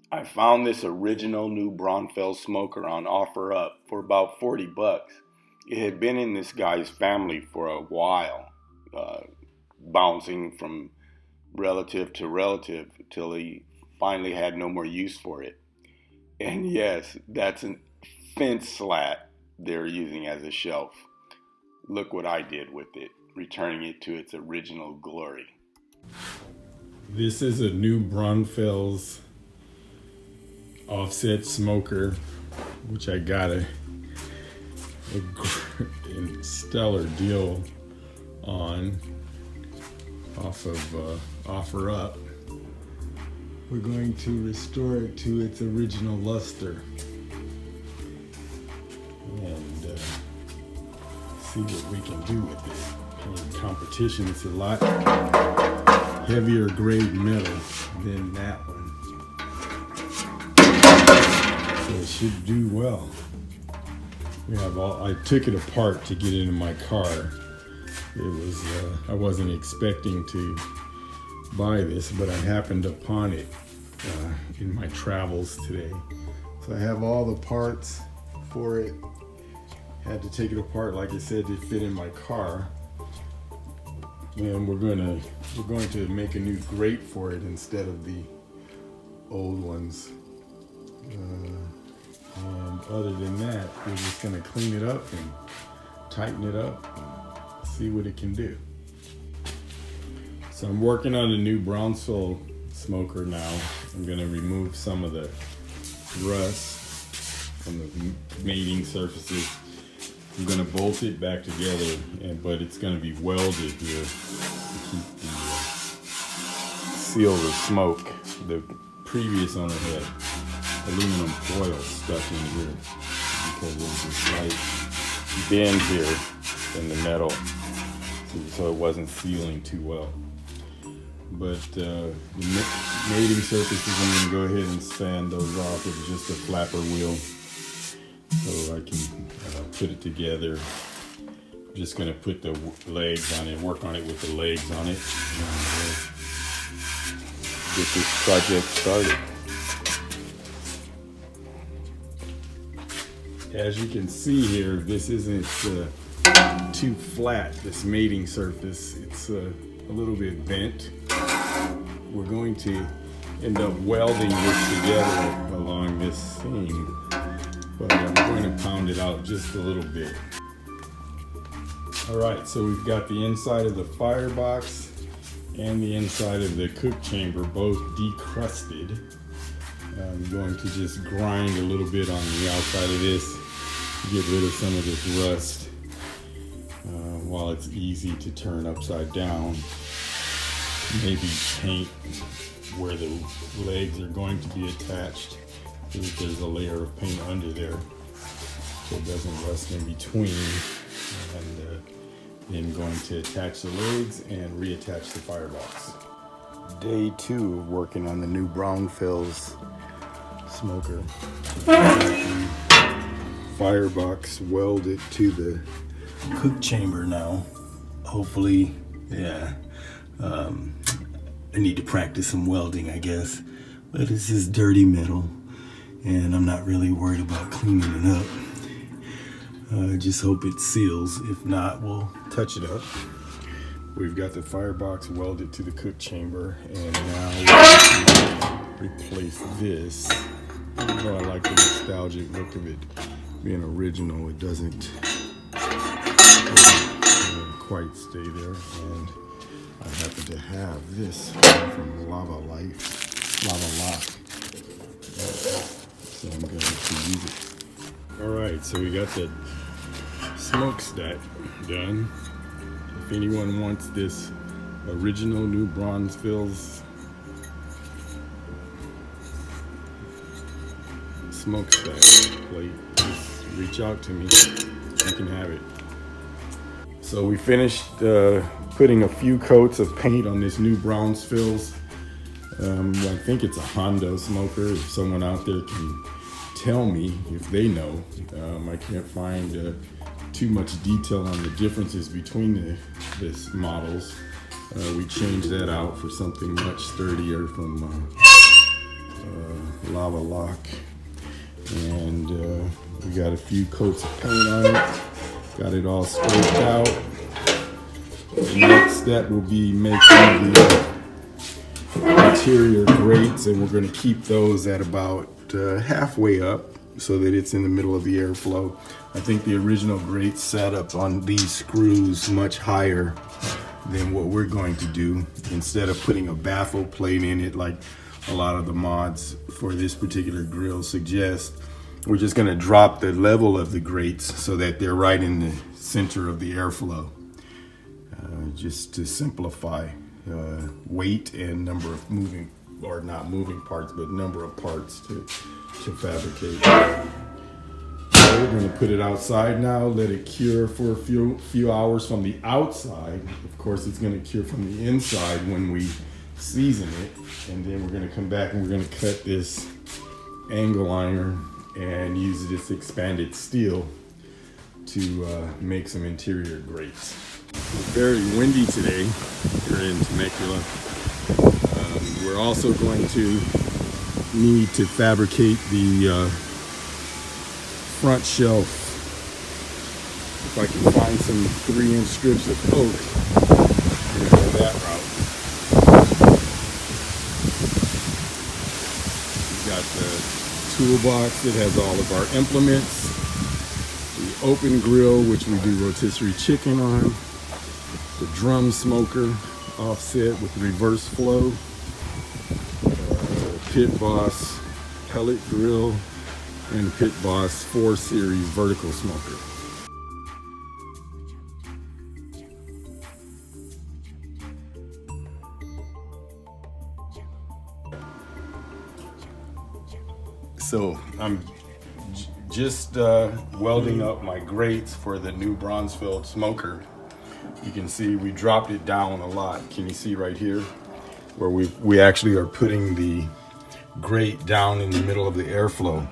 I found this original new Braunfels Smoker on OfferUp for about 40 bucks. It had been in this guy's family for a while, uh, bouncing from relative to relative till he finally had no more use for it. And yes, that's a fence slat they're using as a shelf. Look what I did with it, returning it to its original glory. This is a new Braunfels offset smoker, which I got a stellar deal on off of OfferUp. We're going to restore it to its original luster and see what we can do with it. In competition, it's a lot heavier grade metal than that one. So it should do well. I took it apart to get it in my car. It was, I wasn't expecting to buy this, but I happened upon it in my travels today. So I have all the parts for it. Had to take it apart, like I said, to fit in my car. And we're going to make a new grate for it instead of the old ones. And other than that, we're just going to clean it up and tighten it up and see what it can do. So I'm working on a new Braunfels Smoker now. I'm going to remove some of the rust from the mating surfaces. I'm going to bolt it back together, but it's going to be welded here to keep the seal the smoke. The previous owner had aluminum foil stuck in here because there's this slight bend here in the metal, so it wasn't sealing too well. But the mating surfaces, I'm going to go ahead and sand those off with just a flapper wheel so I can put it together. I'm just going to put the legs on it, work on it with the legs on it, and get this project started. As you can see here, this isn't too flat, this mating surface. It's a little bit bent. We're going to end up welding this together along this seam, but I'm going to pound it out just a little bit. Alright, so we've got the inside of the firebox and the inside of the cook chamber both decrusted. I'm going to just grind a little bit on the outside of this to get rid of some of this rust while it's easy to turn upside down. Maybe paint where the legs are going to be attached so that there's a layer of paint under there so it doesn't rust in between. And then going to attach the legs and reattach the firebox. Day 2 of working on the new Braunfels Smoker. Firebox welded to the cook chamber now. Hopefully, yeah. I need to practice some welding, I guess. But this is dirty metal, and I'm not really worried about cleaning it up. I just hope it seals. If not, we'll touch it up. We've got the firebox welded to the cook chamber, and now we'll replace this. Even though I like the nostalgic look of it being original, it doesn't quite stay there. And I happen to have this from Lava Lock, so I'm going to use it. Alright, so we got the smokestack done. If anyone wants this original new Braunfels smokestack plate, just reach out to me. You can have it. So we finished putting a few coats of paint on this new Braunfels. I think it's a Honda smoker. If someone out there can tell me if they know. I can't find too much detail on the differences between the models. We changed that out for something much sturdier from lava lock. And we got a few coats of paint on it. Got it all scraped out. The next step will be making the interior grates, and we're going to keep those at about halfway up so that it's in the middle of the airflow. I think the original grate setup on these screws much higher than what we're going to do. Instead of putting a baffle plate in it like a lot of the mods for this particular grill suggest, we're just going to drop the level of the grates so that they're right in the center of the airflow, just to simplify weight and number of moving, or not moving parts, but number of parts to fabricate. So we're going to put it outside now, let it cure for a few hours from the outside. Of course, it's going to cure from the inside when we season it, and then we're going to come back and we're going to cut this angle iron and use this expanded steel to make some interior grates. It's very windy today here in Temecula. We're also going to need to fabricate the front shelf. If I can find some 3-inch strips of oak, I'm going to go that route. We've got the toolbox that has all of our implements, the open grill, which we do rotisserie chicken on, the drum smoker offset with reverse flow, Pit Boss pellet grill, and Pit Boss 4 Series vertical smoker. So I'm just welding up my grates for the new Braunfels Smoker. You can see we dropped it down a lot. Can you see right here where we actually are putting the grate down in the middle of the airflow?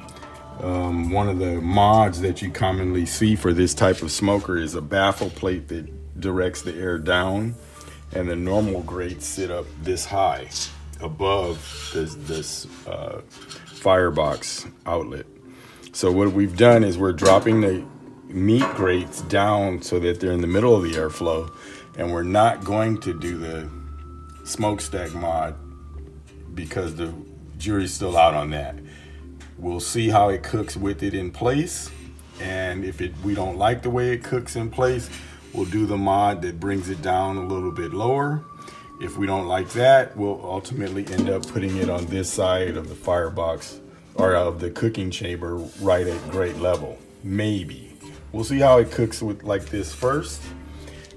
One of the mods that you commonly see for this type of smoker is a baffle plate that directs the air down, and the normal grates sit up this high above this firebox outlet. So what we've done is we're dropping the meat grates down so that they're in the middle of the airflow, and we're not going to do the smokestack mod because the jury's still out on that. We'll see how it cooks with it in place, and if we don't like the way it cooks in place, we'll do the mod that brings it down a little bit lower. If we don't like that, we'll ultimately end up putting it on this side of the firebox or of the cooking chamber right at grate level. Maybe. We'll see how it cooks with like this first.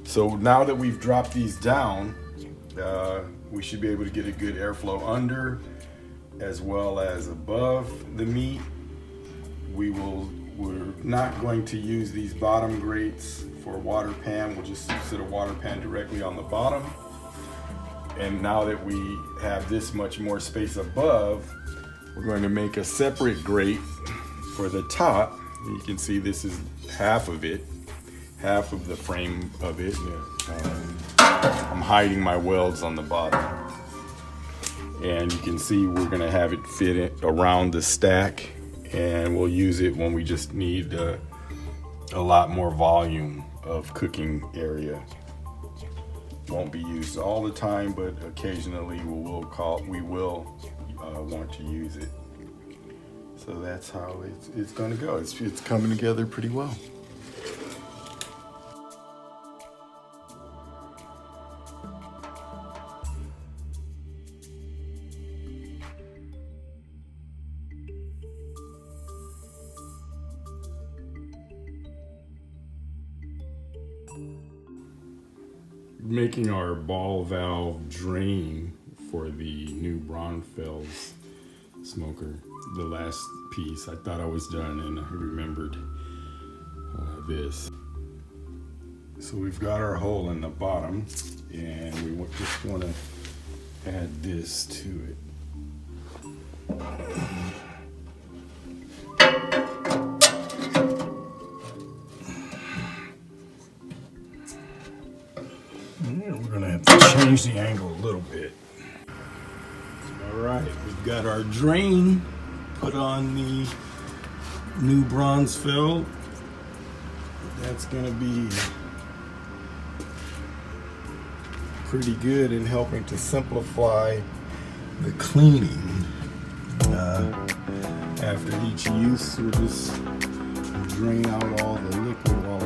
So now that we've dropped these down, we should be able to get a good airflow under as well as above the meat. We're not going to use these bottom grates for water pan. We'll just sit a water pan directly on the bottom. And now that we have this much more space above, we're going to make a separate grate for the top. You can see this is half of it, half of the frame of it. I'm hiding my welds on the bottom. And you can see we're going to have it fit around the stack, and we'll use it when we just need a lot more volume of cooking area. Won't be used all the time, but occasionally we will want to use it. So that's how it's going to go. It's coming together pretty well. Making our ball valve drain for the new Braunfels Smoker, the last piece. I thought I was done and I remembered this. So we've got our hole in the bottom, and we just want to add this to it. We're gonna have to change the angle a little bit. All right, we've got our drain put on the new bronze fill. That's gonna be pretty good in helping to simplify the cleaning. After each use, we'll just drain out all the liquid while